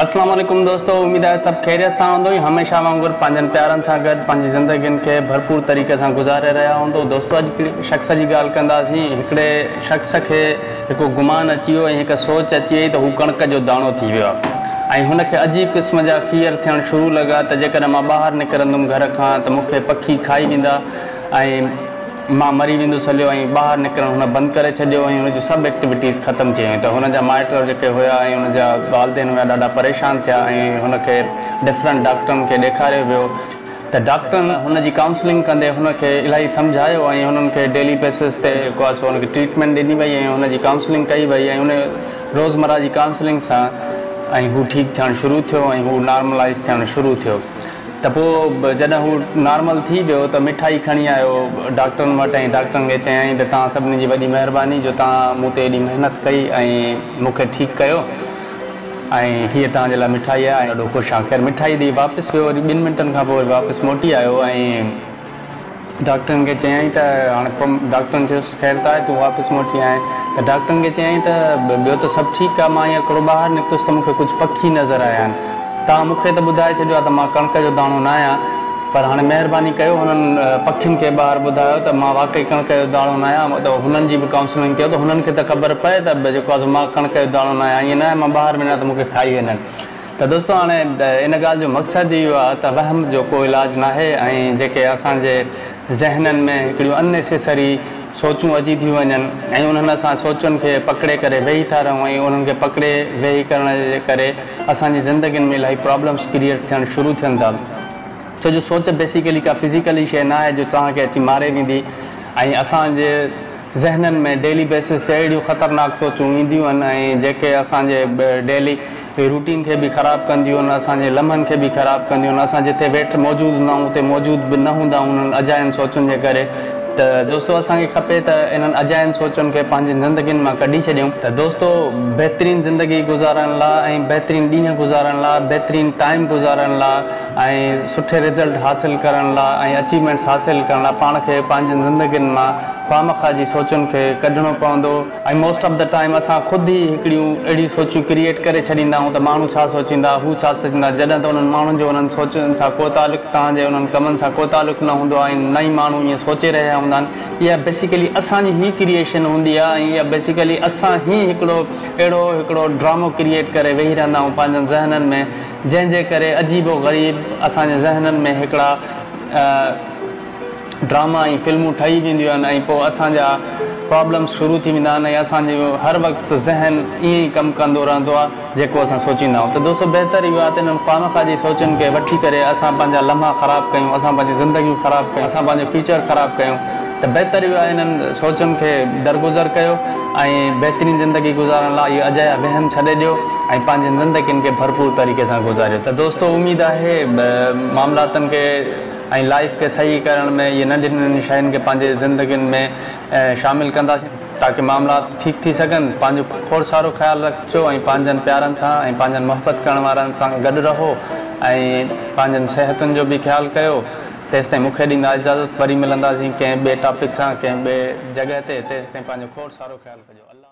अस्सलाम वालेकुम दोस्तों, उम्मीद है सब खैरियत सां हूंदो। हमेशा वांगुरु पंहिंजनि प्यारनि सां गॾु पंहिंजी ज़िंदगियुनि खे भरपूर तरीक़े सां गुज़ारे रहिया हूंदो। दोस्तों, अॼु हिकिड़े शख़्स जी ॻाल्हि कंदासीं। हिकिड़े शख़्स खे हिकु गुमान अची वियो ऐं हिकु सोच अची वई त हू कणिक जो दाणो थी वियो आहे ऐं हुनखे अजीब क़िस्म जा फियर थियणु शुरू लॻा त जेकॾहिं मां ॿाहिरि निकिरंदुमि घर खां त मूंखे पखी खाई वेंदा ऐं मां मरी वेंदुसि हलियो ऐं ॿाहिरि निकिरणु हुन बंदि करे छॾियो ऐं हुनजी सभु एक्टिविटीज़ ख़तमु थी वियूं। त हुनजा माइट जेके हुआ ऐं हुनजा वालदेन हुआ ॾाढा परेशान थिया ऐं हुनखे डिफरेंट डॉक्टरनि खे ॾेखारियो वियो। त डॉक्टरनि हुनजी काउंसलिंग कंदे हुनखे इलाही सम्झायो ऐं हुननि खे डेली बेसिस ते जेको आहे सो हुनखे ट्रीटमेंट ॾिनी वई ऐं हुनजी काउंसलिंग कई वई ऐं हुन रोज़मर्रा जी काउंसलिंग सां ऐं हू ठीकु थियणु शुरू थियो ऐं हू नॉर्मलाइज़ थियणु शुरू थियो। त पोइ जॾहिं हू नॉर्मल थी वियो त मिठाई खणी आयो डॉक्टरनि वटि ऐं डॉक्टरनि खे चयाईं त तव्हां सभिनी जी वॾी महिरबानी जो तव्हां मूं ते एॾी महिनत कई ऐं मूंखे ठीकु कयो ऐं हीअ तव्हांजे लाइ मिठाई आहे। ॾाढो ख़ुशि आहे। ख़ैर मिठाई ॾेई वापसि वियो। वरी 2 मिंटनि खां पोइ वापसि मोटी आयो ऐं डॉक्टरनि खे चयाईं त हाणे डॉक्टरनि चयोसि ख़ैर त आहे तूं वापसि मोटी आहीं। त डॉक्टरनि खे चयाईं त ॿियो त सभु ठीकु आहे, मां हीअं हिकिड़ो ॿाहिरि निकितुसि त मूंखे कुझु पखी नज़र आया आहिनि। तव्हां मूंखे त ॿुधाए छॾियो आहे त मां कणिक जो दाणो न आहियां, पर हाणे महिरबानी कयो हुननि पखियुनि खे ॿाहिरि ॿुधायो त मां वाक़ई कणिक जो दाणो न आहियां। त हुननि जी बि काउंसलिंग कयो त हुननि खे त ख़बर पए त जेको आहे मां कणिक जो दाणो न आहियां। ईअं न आहे मां ॿाहिरि वञा त मूंखे खाई वञनि। त दोस्तों, हाणे इन ॻाल्हि जो मक़सदु इहो आहे त वहम जो को इलाजु न आहे ऐं जेके असांजे ज़हननि में हिकिड़ियूं अननेसेसरी सोचूं अची थियूं वञनि ऐं उन्हनि असां सोचुनि खे पकिड़े करे वेही था रहूं ऐं उन्हनि खे पकिड़े वेही करण जे करे असांजी ज़िंदगियुनि में इलाही प्रॉब्लम्स क्रिएट थियणु शुरू थियनि था। छो जो सोच बेसिकली का फिज़िकली शइ न आहे जो तव्हांखे अची मारे वेंदी ऐं असांजे ज़हननि में डेली बेसिस ते अहिड़ियूं ख़तरनाक सोचूं ईंदियूं आहिनि ऐं जेके असांजे डेली रूटीन खे बि ख़राबु कंदियूं आहिनि, असांजे लम्हनि खे बि ख़राबु कंदियूं आहिनि। असां जिथे वेठि मौजूदु न आहियूं उते मौजूदु बि न हूंदा उन्हनि अजायनि सोचुनि जे करे। त दोस्तों, असांखे खपे त इन्हनि अजायनि सोचुनि खे पंहिंजी ज़िंदगियुनि मां कढी छॾियूं। त दोस्तों, बहितरीनु ज़िंदगी गुज़ारण लाइ ऐं बहितरीनु ॾींहं गुज़ारण लाइ, बहितरीनु टाइम गुज़ारण लाइ ऐं सुठे रिज़ल्ट हासिलु करण लाइ ऐं अचीवमेंट्स हासिलु करण लाइ पाण खे पंहिंजी ज़िंदगियुनि मां ख़्वामख़्वाह जी सोचुनि खे कढणो पवंदो। ऐं मोस्ट ऑफ द टाइम असां ख़ुदि ई हिकिड़ियूं अहिड़ियूं सोचूं क्रिएट करे छॾींदा आहियूं त माण्हू छा सोचींदा, हू छा सोचींदा, जॾहिं त उन्हनि माण्हुनि जो उन्हनि सोचुनि सां को तालुक़ु तव्हांजे उन्हनि कमनि सां को तालुक़ु न हूंदो आहे ऐं नई माण्हू ईअं सोचे रहिया हूंदा आहिनि। इहा बेसिकली असांजी ई क्रिएशन हूंदी आहे ऐं इहा बेसिकली असां ई हिकिड़ो ड्रामो क्रिएट करे वेही रहंदा आहियूं पंहिंजनि ज़हननि में, जंहिंजे करे अजीबो ग़रीब असांजे ज़हननि में हिकिड़ा ड्रामा ऐं फिल्मूं ठही वेंदियूं आहिनि ऐं पोइ असांजा प्रॉब्लम्स शुरू थी वेंदा आहिनि ऐं असांजो हर वक़्तु ज़हन ईअं ई कमु कंदो रहंदो आहे जेको असां सोचींदा आहियूं। त दोस्तों, बहितर इहो आहे त इन्हनि ख़्वामख़्वाह जी सोचुनि खे वठी करे असां पंहिंजा लम्हा ख़राबु कयूं, असां पंहिंजी ज़िंदगियूं ख़राबु कयूं, असां पंहिंजो फ्यूचर ख़राबु कयूं। त बहितर इहो आहे इन्हनि सोचुनि खे दरगुज़र कयो ऐं बहितरीनु ज़िंदगी गुज़ारण लाइ इहे अजाया वहम छॾे ॾियो ऐं पंहिंजी ज़िंदगियुनि खे भरपूर तरीक़े सां गुज़ारियो। त दोस्तों, उमेदु आहे मामलातनि खे ऐं लाइफ खे सही करण में इहे नंढी नंढी शयुनि खे पंहिंजे ज़िंदगियुनि में शामिलु कंदासीं ताकी मामलात ठीकु थी सघनि। पंहिंजो खोड़ सारो ख़्यालु रखिजो ऐं पंहिंजनि प्यारनि सां ऐं पंहिंजनि मोहबत करण वारनि सां गॾु रहो ऐं पंहिंजनि सिहतुनि जो बि ख़्यालु कयो। तेसिताईं मूंखे ॾींदा इजाज़त। वरी मिलंदासीं कंहिं ॿिए टॉपिक सां कंहिं ॿिए जॻह ते। तेसिताईं पंहिंजो खोड़ सारो ख़्यालु कजो। अल्लाह।